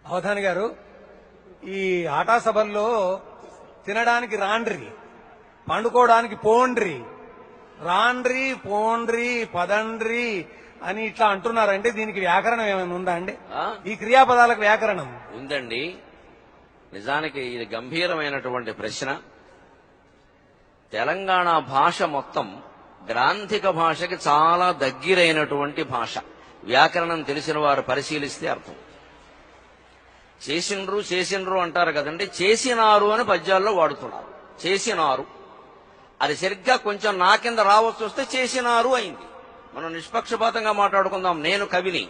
అవధాని గారు, ఈ ఆటా సభల్లో తినడానికి రాండ్రి, పండుకోవడానికి పోండ్రి, రాండ్రి పోండ్రి పదండ్రి అని ఇట్లా అంటున్నారంటే దీనికి వ్యాకరణం ఏమైనా ఉందా అండి? ఈ క్రియాపదాలకు వ్యాకరణం ఉందండి. నిజానికి ఇది గంభీరమైనటువంటి ప్రశ్న. తెలంగాణ భాష మొత్తం గ్రాంథిక భాషకి చాలా దగ్గరైనటువంటి భాష. వ్యాకరణం తెలిసిన వారు పరిశీలిస్తే అర్థం. చేసిండ్రు అంటారు కదండి, చేసినారు అని పద్యాల్లో వాడుతున్నారు. చేసినారు అది సరిగ్గా కొంచెం నా కింద రావచ్చు వస్తే చేసినారు అయింది. మనం నిష్పక్షపాతంగా మాట్లాడుకుందాం. నేను కవిని,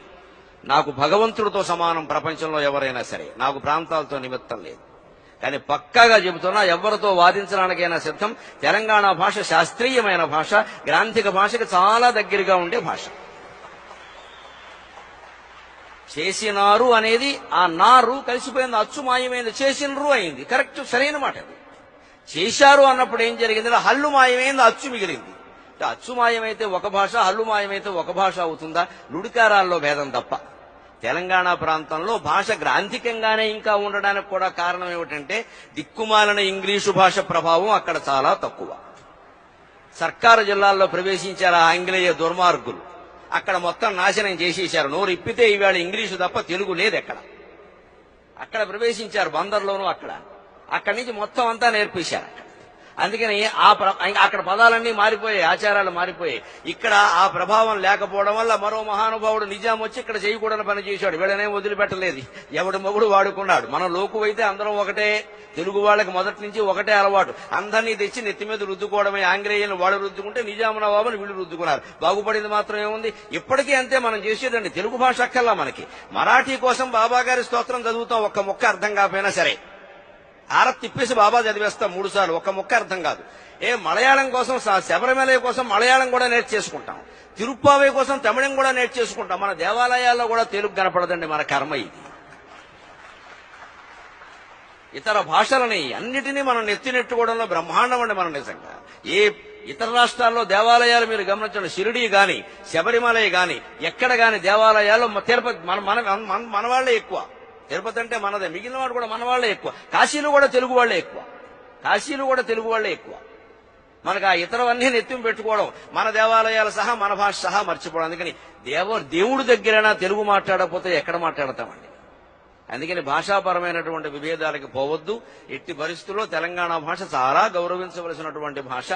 నాకు భగవంతుడితో సమానం ప్రపంచంలో ఎవరైనా సరే, నాకు ప్రాంతాలతో నిమిత్తం లేదు. కానీ పక్కాగా చెబుతున్నా, ఎవరితో వాదించడానికైనా సిద్ధం. తెలంగాణ భాష శాస్త్రీయమైన భాష, గ్రాంథిక భాషకి చాలా దగ్గరగా ఉండే భాష. చేసినారు అనేది ఆ నారు కలిసిపోయింది, అచ్చు మాయమైంది, చేసినరు అయింది. కరెక్ట్, సరైన మాట. చేశారు అన్నప్పుడు ఏం జరిగింది? హల్లు మాయమైంది, అచ్చు మిగిలింది. అచ్చు మాయమైతే ఒక భాష, హల్లు మాయమైతే ఒక భాష అవుతుందా? నుడికారాల్లో భేదం తప్ప. తెలంగాణ ప్రాంతంలో భాష గ్రాంథికంగానే ఇంకా ఉండడానికి కూడా కారణం ఏమిటంటే, దిక్కుమాలిన ఇంగ్లీషు భాష ప్రభావం అక్కడ చాలా తక్కువ. సర్కారు జిల్లాల్లో ప్రవేశించారు ఆ ఆంగ్లేయ దుర్మార్గులు, అక్కడ మొత్తం నాశనం చేసేశారు. నోరు ఇప్పితే ఈవేళ ఇంగ్లీషు తప్ప తెలుగు లేదు ఎక్కడ. అక్కడ ప్రవేశించారు, బందర్లోనూ అక్కడి నుంచి మొత్తం అంతా నేర్పేశారు. అందుకని అక్కడ పదాలన్నీ మారిపోయాయి, ఆచారాలు మారిపోయాయి. ఇక్కడ ఆ ప్రభావం లేకపోవడం వల్ల మరో మహానుభావుడు నిజాం వచ్చి ఇక్కడ చేయకూడని పని చేశాడు. వీళ్ళనే వదిలిపెట్టలేదు, ఎవడు మొగుడు వాడుకున్నాడు. మనం లోకువైతే అందరం ఒకటే, తెలుగు వాళ్ళకి మొదటి నుంచి ఒకటే అలవాటు. అందరినీ తెచ్చి నెత్తి మీద రుద్దుకోవడమే. ఆంగ్లేయులను వాడు రుద్దుకుంటే నిజాం నవాబుని వీళ్ళు రుద్దుకున్నారు. బాగుపడింది మాత్రం ఏముంది? ఇప్పటికీ అంతే మనం చేసేదండి. తెలుగు భాష అక్కర్లా మనకి. మరాఠీ కోసం బాబా గారి స్తోత్రం చదువుతాం, ఒక్క ముక్క అర్థం కాకపోయినా సరే. ఆరత్ తిప్పేసి బాబా చదివేస్తాం 3 సార్లు, ఒక్క ముక్క అర్థం కాదు. మలయాళం కోసం, శబరిమల కోసం మలయాళం కూడా నేర్చేసుకుంటాం. తిరుప్పావై కోసం తమిళం కూడా నేర్చేసుకుంటాం. మన దేవాలయాల్లో కూడా తెలుగు కనపడదండి. మన కర్మ ఇది. ఇతర భాషలని అన్నిటినీ మనం నెత్తినెట్టుకోవడంలో బ్రహ్మాండం అండి మనం. నిజంగా ఇతర రాష్ట్రాల్లో దేవాలయాలు మీరు గమనించండి, షిరిడీ గాని శబరిమలై గాని ఎక్కడ గాని దేవాలయాల్లో తిరుపతి మన వాళ్లే ఎక్కువ. తిరుపతి అంటే మనదే, మిగిలిన వాడు కూడా మన వాళ్లే ఎక్కువ. కాశీలో కూడా తెలుగు వాళ్లే ఎక్కువ. మనకు ఆ ఇతరవన్నీ నెత్తిం పెట్టుకోవడం, మన దేవాలయాలు సహా మన భాష సహా మర్చిపోవడం. అందుకని దేవుడి దగ్గరైనా తెలుగు మాట్లాడకపోతే ఎక్కడ మాట్లాడతామండి? అందుకని భాషాపరమైనటువంటి విభేదాలకు పోవద్దు. ఎట్టి పరిస్థితుల్లో తెలంగాణ భాష చాలా గౌరవించవలసినటువంటి భాష.